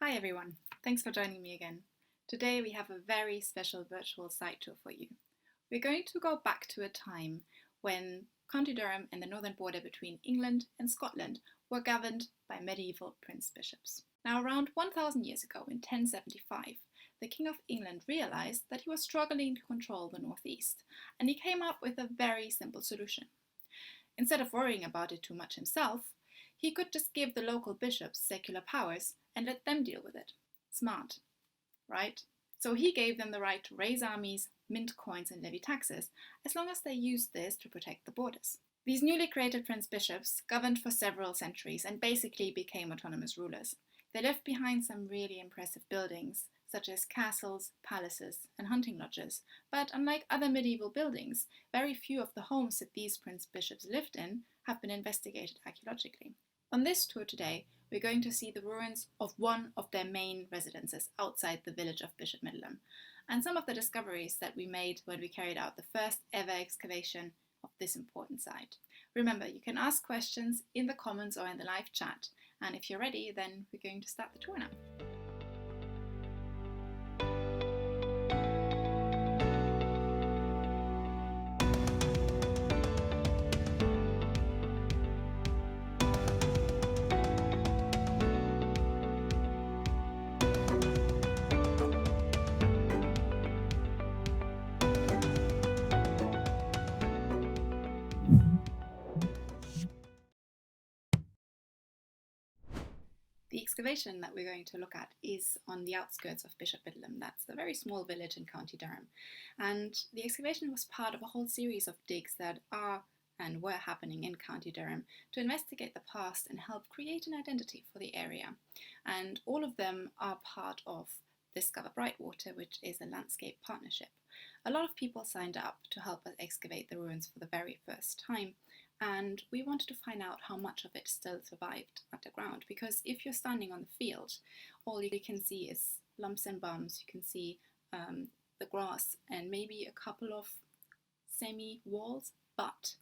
Hi everyone, thanks for joining me again. Today we have a very special virtual site tour for you. We're going to go back to a time when County Durham and the northern border between England and Scotland were governed by medieval prince-bishops. Now around 1000 years ago in 1075, the King of England realized that he was struggling to control the northeast, and he came up with a very simple solution. Instead of worrying about it too much himself, he could just give the local bishops secular powers and let them deal with it. Smart, right? So he gave them the right to raise armies, mint coins and levy taxes, as long as they used this to protect the borders. These newly created prince-bishops governed for several centuries and basically became autonomous rulers. They left behind some really impressive buildings, such as castles, palaces and hunting lodges, but unlike other medieval buildings, very few of the homes that these prince-bishops lived in have been investigated archaeologically. On this tour today, we're going to see the ruins of one of their main residences outside the village of Bishop Middleham, and some of the discoveries that we made when we carried out the first ever excavation of this important site. Remember, you can ask questions in the comments or in the live chat, and if you're ready, then we're going to start the tour now. The excavation that we're going to look at is on the outskirts of Bishop Middleham. That's a very small village in County Durham. And the excavation was part of a whole series of digs that are and were happening in County Durham to investigate the past and help create an identity for the area. And all of them are part of Discover Brightwater, which is a landscape partnership. A lot of people signed up to help us excavate the ruins for the very first time, and we wanted to find out how much of it still survived underground, because if you're standing on the field, all you can see is lumps and bumps. You can see the grass and maybe a couple of semi-walls, but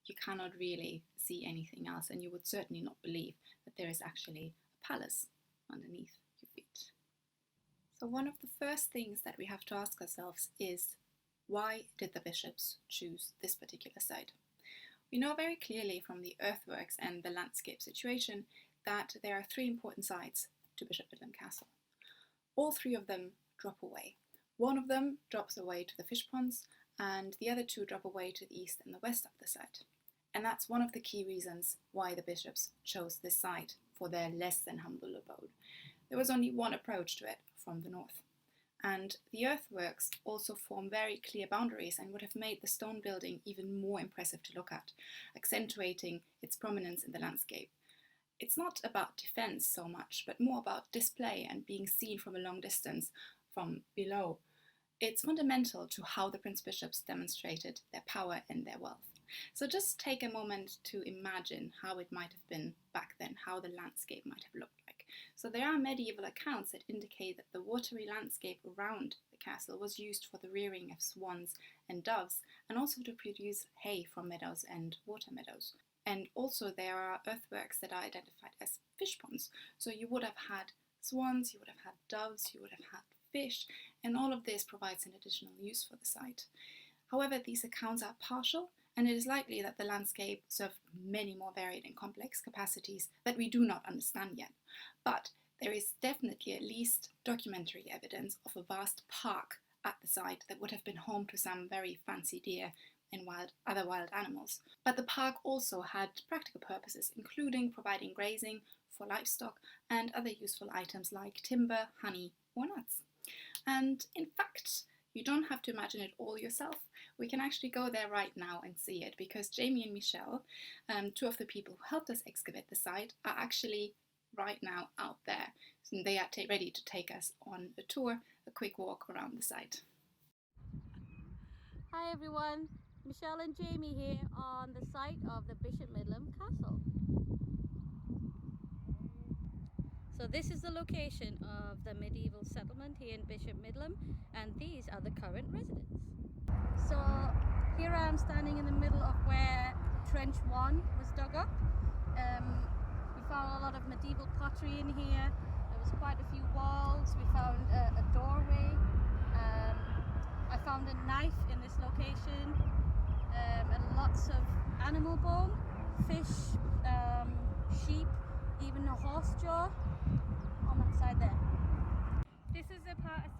you cannot really see anything else, and you would certainly not believe that there is actually a palace underneath your feet. So one of the first things that we have to ask ourselves is, why did the bishops choose this particular site? We know very clearly from the earthworks and the landscape situation that there are three important sides to Bishop Middleham Castle. All three of them drop away. One of them drops away to the fish ponds, and the other two drop away to the east and the west of the site. And that's one of the key reasons why the bishops chose this site for their less than humble abode. There was only one approach to it from the north. And the earthworks also form very clear boundaries and would have made the stone building even more impressive to look at, accentuating its prominence in the landscape. It's not about defense so much, but more about display and being seen from a long distance from below. It's fundamental to how the prince-bishops demonstrated their power and their wealth. So just take a moment to imagine how it might have been back then, how the landscape might have looked like. So there are medieval accounts that indicate that the watery landscape around the castle was used for the rearing of swans and doves, and also to produce hay from meadows and water meadows. And also there are earthworks that are identified as fish ponds. So you would have had swans, you would have had doves, you would have had fish, and all of this provides an additional use for the site. However, these accounts are partial, and it is likely that the landscape served many more varied and complex capacities that we do not understand yet. But there is definitely at least documentary evidence of a vast park at the site that would have been home to some very fancy deer and other wild animals. But the park also had practical purposes, including providing grazing for livestock and other useful items like timber, honey, or nuts. And in fact, you don't have to imagine it all yourself. We can actually go there right now and see it, because Jamie and Michelle, two of the people who helped us excavate the site, are actually right now out there. So they are ready to take us on a tour, a quick walk around the site. Hi everyone, Michelle and Jamie here on the site of the Bishop Middleham Castle. So this is the location of the medieval settlement here in Bishop Middleham, and these are the current residents. So here I am standing in the middle of where Trench 1 was dug up. We found a lot of medieval pottery in here. There was quite a few walls. We found a doorway. I found a knife in this location, and lots of animal bone, fish, sheep, even a horse jaw on that side there. This is a part of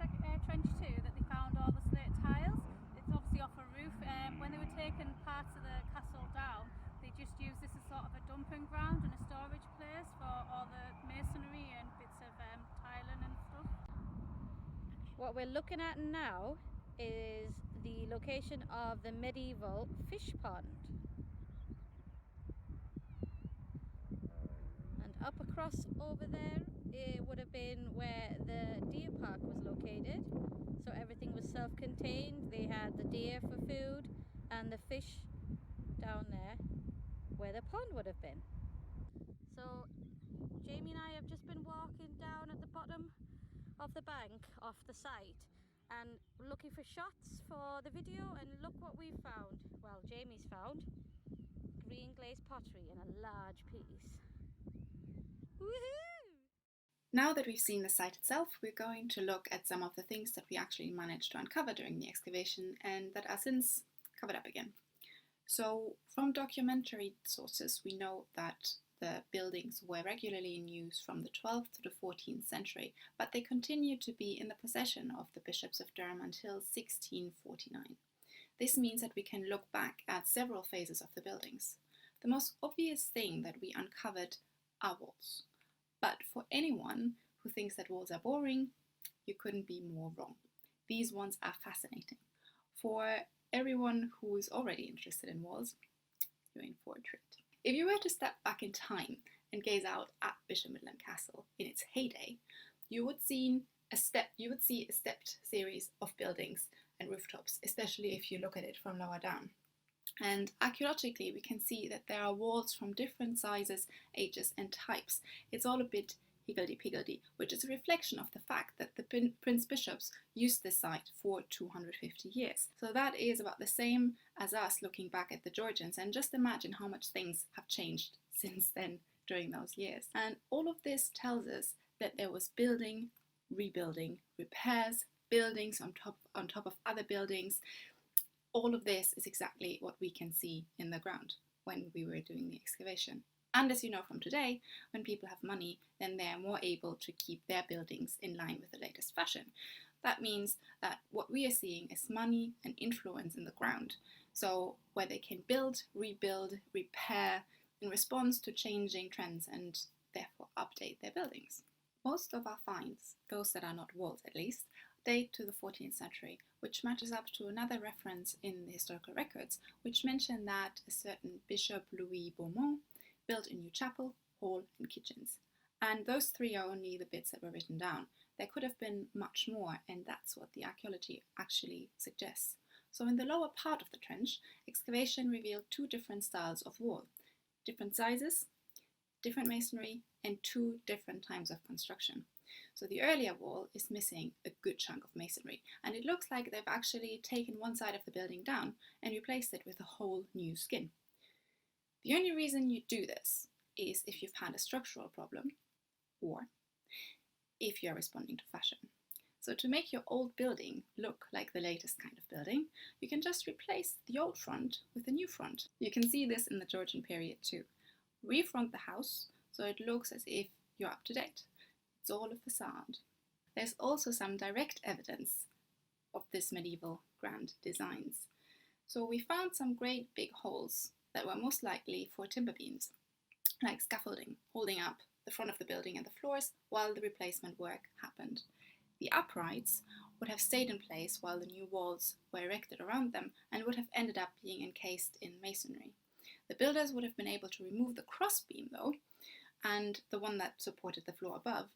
trench 2 that they found all the slate tiles. It's obviously off a roof. When they were taking parts of the castle down, they just used this as sort of a dumping ground and a storage place for all the masonry and bits of tiling and stuff. What we're looking at now is the location of the medieval fish pond. And up across over there, it would have been where the deer park was located. So everything was self-contained. They had the deer for food and the fish down there where the pond would have been. So Jamie and I have just been walking down at the bottom of the bank off the site and looking for shots for the video, and look what we've found. Well, Jamie's found green glazed pottery in a large piece. Woohoo! Now that we've seen the site itself, we're going to look at some of the things that we actually managed to uncover during the excavation and that are since covered up again. So from documentary sources, we know that the buildings were regularly in use from the 12th to the 14th century, but they continued to be in the possession of the bishops of Durham until 1649. This means that we can look back at several phases of the buildings. The most obvious thing that we uncovered are walls. But for anyone who thinks that walls are boring, you couldn't be more wrong. These ones are fascinating. For everyone who is already interested in walls, you're in for a treat. If you were to step back in time and gaze out at Bishop Middleham Castle in its heyday, you would see a stepped series of buildings and rooftops, especially if you look at it from lower down. And archaeologically, we can see that there are walls from different sizes, ages, and types. It's all a bit higgledy-piggledy, which is a reflection of the fact that the Prince Bishops used this site for 250 years. So that is about the same as us looking back at the Georgians, and just imagine how much things have changed since then during those years. And all of this tells us that there was building, rebuilding, repairs, buildings on top of other buildings. All of this is exactly what we can see in the ground when we were doing the excavation. And as you know from today, when people have money, then they are more able to keep their buildings in line with the latest fashion. That means that what we are seeing is money and influence in the ground. So where they can build, rebuild, repair in response to changing trends and therefore update their buildings. Most of our finds, those that are not walls at least, date to the 14th century, which matches up to another reference in the historical records, which mention that a certain Bishop Louis Beaumont built a new chapel, hall and kitchens. And those three are only the bits that were written down. There could have been much more, and that's what the archaeology actually suggests. So in the lower part of the trench, excavation revealed two different styles of wall, different sizes, different masonry, and two different times of construction. So the earlier wall is missing a good chunk of masonry, and it looks like they've actually taken one side of the building down and replaced it with a whole new skin. The only reason you do this is if you've had a structural problem or if you're responding to fashion. So to make your old building look like the latest kind of building, you can just replace the old front with a new front. You can see this in the Georgian period too. Refront the house so it looks as if you're up to date. It's all a facade. There's also some direct evidence of this medieval grand designs. So we found some great big holes that were most likely for timber beams, like scaffolding, holding up the front of the building and the floors while the replacement work happened. The uprights would have stayed in place while the new walls were erected around them and would have ended up being encased in masonry. The builders would have been able to remove the crossbeam though, and the one that supported the floor above,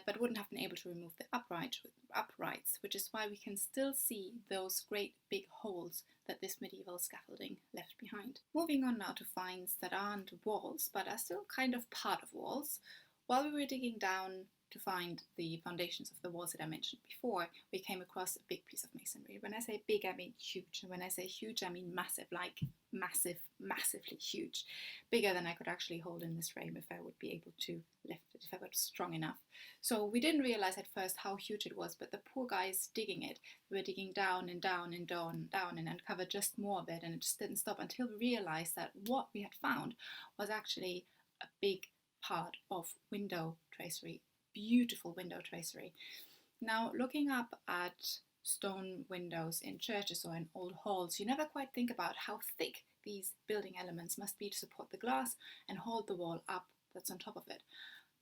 but wouldn't have been able to remove the uprights, which is why we can still see those great big holes that this medieval scaffolding left behind. Moving on now to finds that aren't walls, but are still kind of part of walls. While we were digging down to find the foundations of the walls that I mentioned before, we came across a big piece of masonry. When I say big, I mean huge. And when I say huge, I mean massive, like massive, massively huge. Bigger than I could actually hold in this frame if I would be able to lift it, if I was strong enough. So we didn't realize at first how huge it was, but the poor guys digging it were digging down and down and down, down, and uncovered just more of it, and it just didn't stop until we realized that what we had found was actually a big part of window tracery, beautiful window tracery. Now, looking up at stone windows in churches or in old halls, you never quite think about how thick these building elements must be to support the glass and hold the wall up that's on top of it.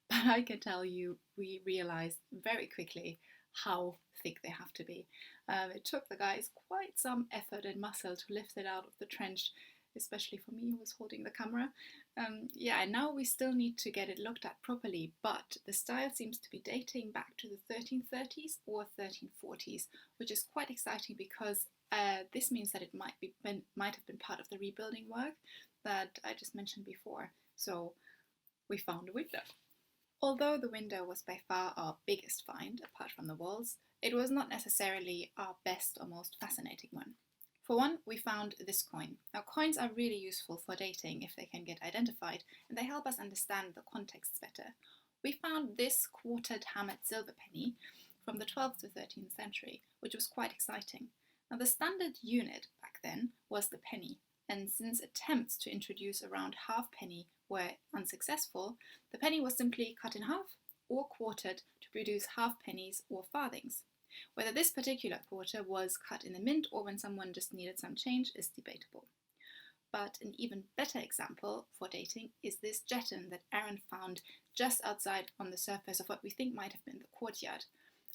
But I can tell you, we realized very quickly how thick they have to be. It took the guys quite some effort and muscle to lift it out of the trench, especially for me who was holding the camera. And now we still need to get it looked at properly, but the style seems to be dating back to the 1330s or 1340s, which is quite exciting because this means that it might have been part of the rebuilding work that I just mentioned before. So we found a window. Although the window was by far our biggest find, apart from the walls, it was not necessarily our best or most fascinating one. For one, we found this coin. Now, coins are really useful for dating if they can get identified, and they help us understand the contexts better. We found this quartered hammered silver penny from the 12th to 13th century, which was quite exciting. Now, the standard unit back then was the penny, and since attempts to introduce a round halfpenny were unsuccessful, the penny was simply cut in half or quartered to produce halfpennies or farthings. Whether this particular quarter was cut in the mint or when someone just needed some change is debatable. But an even better example for dating is this jetten that Aaron found just outside on the surface of what we think might have been the courtyard.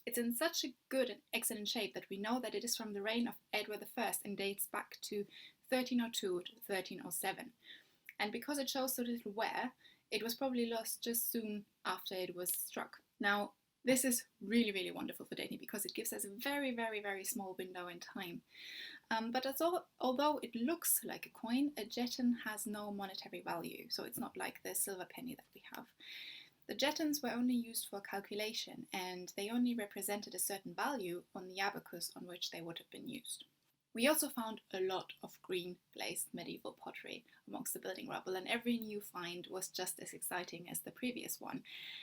It's in such a good and excellent shape that we know that it is from the reign of Edward I and dates back to 1302 to 1307. And because it shows so little wear, it was probably lost just soon after it was struck. Now, this is really, really wonderful for dating because it gives us a very, very, very small window in time. But although it looks like a coin, a jetten has no monetary value, so it's not like the silver penny that we have. The jettens were only used for calculation, and they only represented a certain value on the abacus on which they would have been used. We also found a lot of green glazed medieval pottery amongst the building rubble, and every new find was just as exciting as the previous one.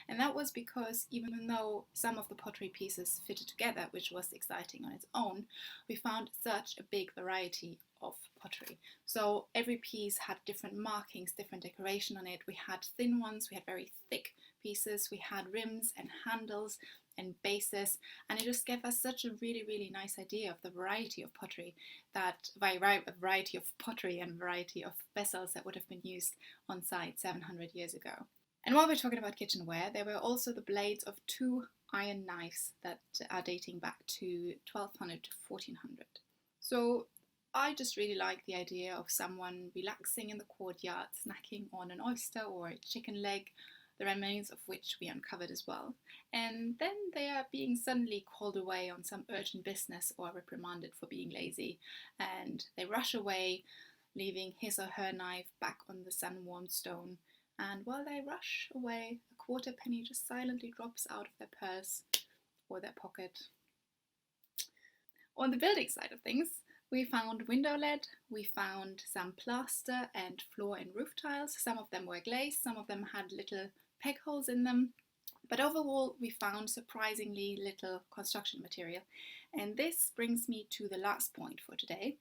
And that was because even though some of the pottery pieces fitted together, which was exciting on its own, we found such a big variety of pottery. So every piece had different markings, different decoration on it. We had thin ones, we had very thick pieces, we had rims and handles and bases, and it just gave us such a really, really nice idea of the variety of pottery variety of pottery and variety of vessels that would have been used on site 700 years ago. And while we're talking about kitchenware, there were also the blades of two iron knives that are dating back to 1200 to 1400. So I just really like the idea of someone relaxing in the courtyard, snacking on an oyster or a chicken leg, the remains of which we uncovered as well. And then they are being suddenly called away on some urgent business or reprimanded for being lazy. And they rush away, leaving his or her knife back on the sun-warmed stone. And while they rush away, a quarter penny just silently drops out of their purse or their pocket. On the building side of things, we found window lead, we found some plaster and floor and roof tiles. Some of them were glazed, some of them had little peg holes in them. But overall, we found surprisingly little construction material. And this brings me to the last point for today,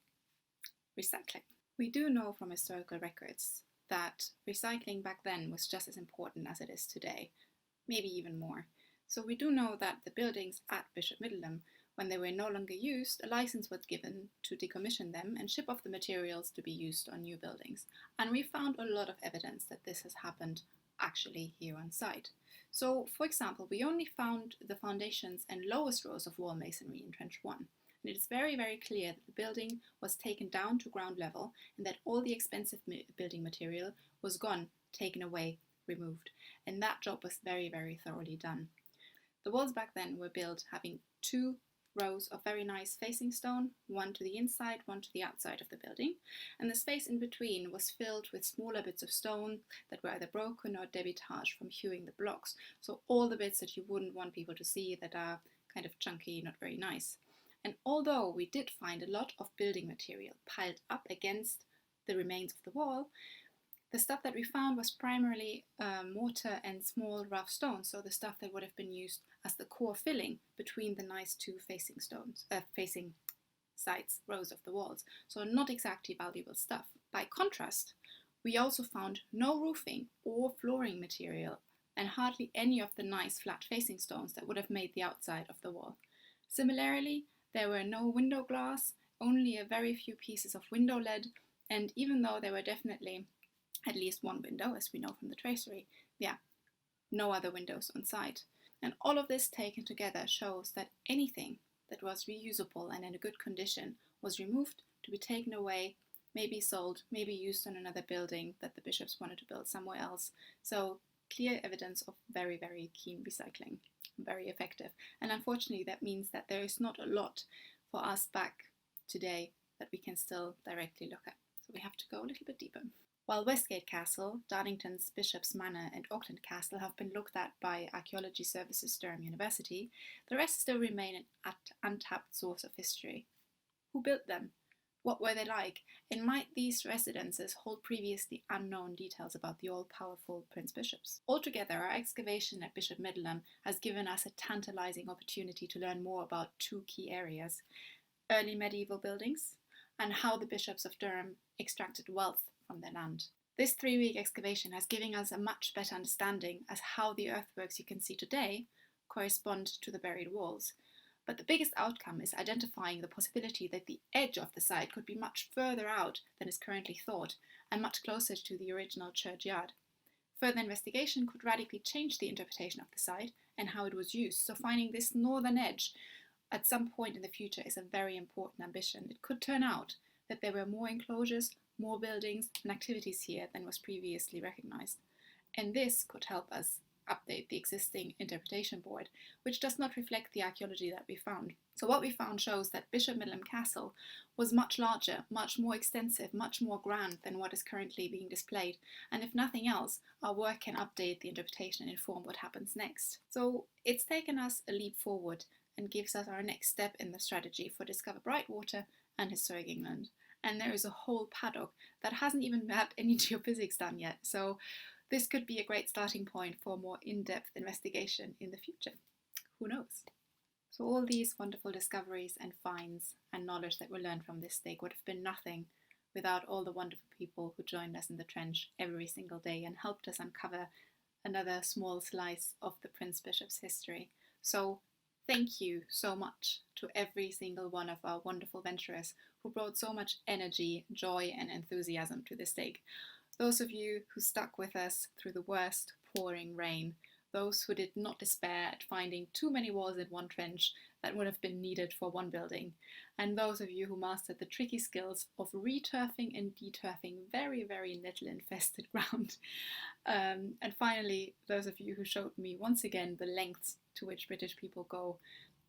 recycling. We do know from historical records that recycling back then was just as important as it is today, maybe even more. So we do know that the buildings at Bishop Middleham, when they were no longer used, a license was given to decommission them and ship off the materials to be used on new buildings. And we found a lot of evidence that this has happened actually here on site. So, for example, we only found the foundations and lowest rows of wall masonry in Trench 1. And it is very, very clear that the building was taken down to ground level and that all the expensive building material was gone, taken away, removed. And that job was very, very thoroughly done. The walls back then were built having two rows of very nice facing stone, one to the inside, one to the outside of the building, and the space in between was filled with smaller bits of stone that were either broken or debitage from hewing the blocks, so all the bits that you wouldn't want people to see, that are kind of chunky, not very nice. And although we did find a lot of building material piled up against the remains of the wall, the stuff that we found was primarily mortar and small rough stones, so the stuff that would have been used as the core filling between the nice two facing sides, rows of the walls, so not exactly valuable stuff. By contrast, we also found no roofing or flooring material and hardly any of the nice flat facing stones that would have made the outside of the wall. Similarly, there were no window glass, only a very few pieces of window lead, and even though there were definitely at least one window, as we know from the tracery, no other windows on site. And all of this taken together shows that anything that was reusable and in a good condition was removed to be taken away, maybe sold, maybe used on another building that the bishops wanted to build somewhere else. So clear evidence of very, very keen recycling, very effective. And unfortunately, that means that there is not a lot for us back today that we can still directly look at. So we have to go a little bit deeper. While Westgate Castle, Darlington's Bishop's Manor and Auckland Castle have been looked at by Archaeology Services Durham University, the rest still remain an untapped source of history. Who built them? What were they like? And might these residences hold previously unknown details about the all-powerful Prince Bishops? Altogether, our excavation at Bishop Middleham has given us a tantalising opportunity to learn more about two key areas: early medieval buildings and how the bishops of Durham extracted wealth from their land. This 3-week excavation has given us a much better understanding as how the earthworks you can see today correspond to the buried walls. But the biggest outcome is identifying the possibility that the edge of the site could be much further out than is currently thought, and much closer to the original churchyard. Further investigation could radically change the interpretation of the site and how it was used, so finding this northern edge at some point in the future is a very important ambition. It could turn out that there were more enclosures, more buildings and activities here than was previously recognised. And this could help us update the existing interpretation board, which does not reflect the archaeology that we found. So what we found shows that Bishop Middleham Castle was much larger, much more extensive, much more grand than what is currently being displayed. And if nothing else, our work can update the interpretation and inform what happens next. So it's taken us a leap forward and gives us our next step in the strategy for Discover Brightwater and Historic England. And there is a whole paddock that hasn't even had any geophysics done yet. So this could be a great starting point for more in-depth investigation in the future. Who knows? So all these wonderful discoveries and finds and knowledge that we learned from this dig would have been nothing without all the wonderful people who joined us in the trench every single day and helped us uncover another small slice of the Prince Bishop's history. So thank you so much to every single one of our wonderful venturers who brought so much energy, joy and enthusiasm to this dig. Those of you who stuck with us through the worst pouring rain, those who did not despair at finding too many walls in one trench that would have been needed for one building, and those of you who mastered the tricky skills of returfing and deturfing very, very nettle infested ground. And finally, those of you who showed me once again the lengths to which British people go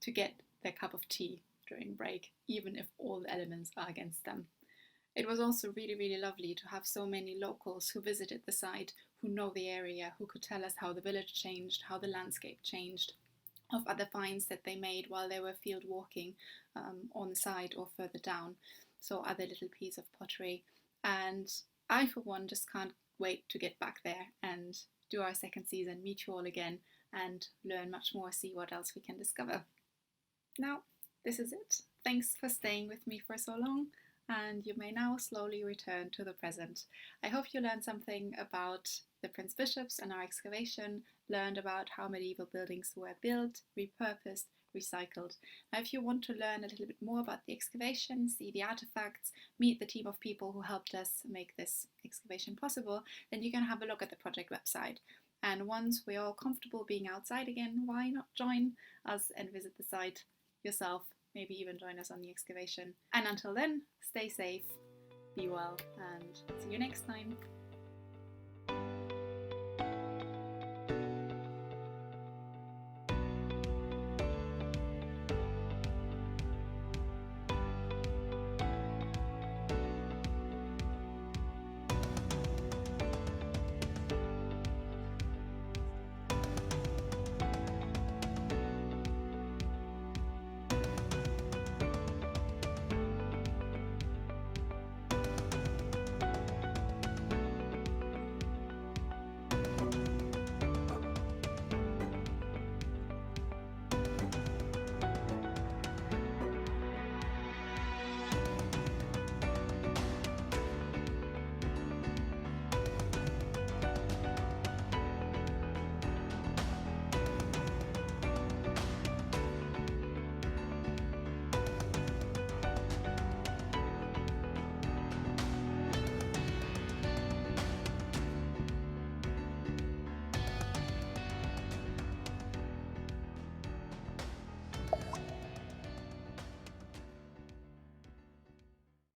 to get their cup of tea during break, even if all the elements are against them. It was also really, really lovely to have so many locals who visited the site, who know the area, who could tell us how the village changed, how the landscape changed, of other finds that they made while they were field walking on the side or further down. So other little pieces of pottery. And I, for one, just can't wait to get back there and do our second season, meet you all again, and learn much more, see what else we can discover. Now, this is it. Thanks for staying with me for so long, and you may now slowly return to the present. I hope you learned something about the Prince Bishops and our excavation, learned about how medieval buildings were built, repurposed, recycled. Now, if you want to learn a little bit more about the excavation, see the artifacts, meet the team of people who helped us make this excavation possible, then you can have a look at the project website. And once we're all comfortable being outside again, why not join us and visit the site yourself, maybe even join us on the excavation. And until then, stay safe, be well, and see you next time.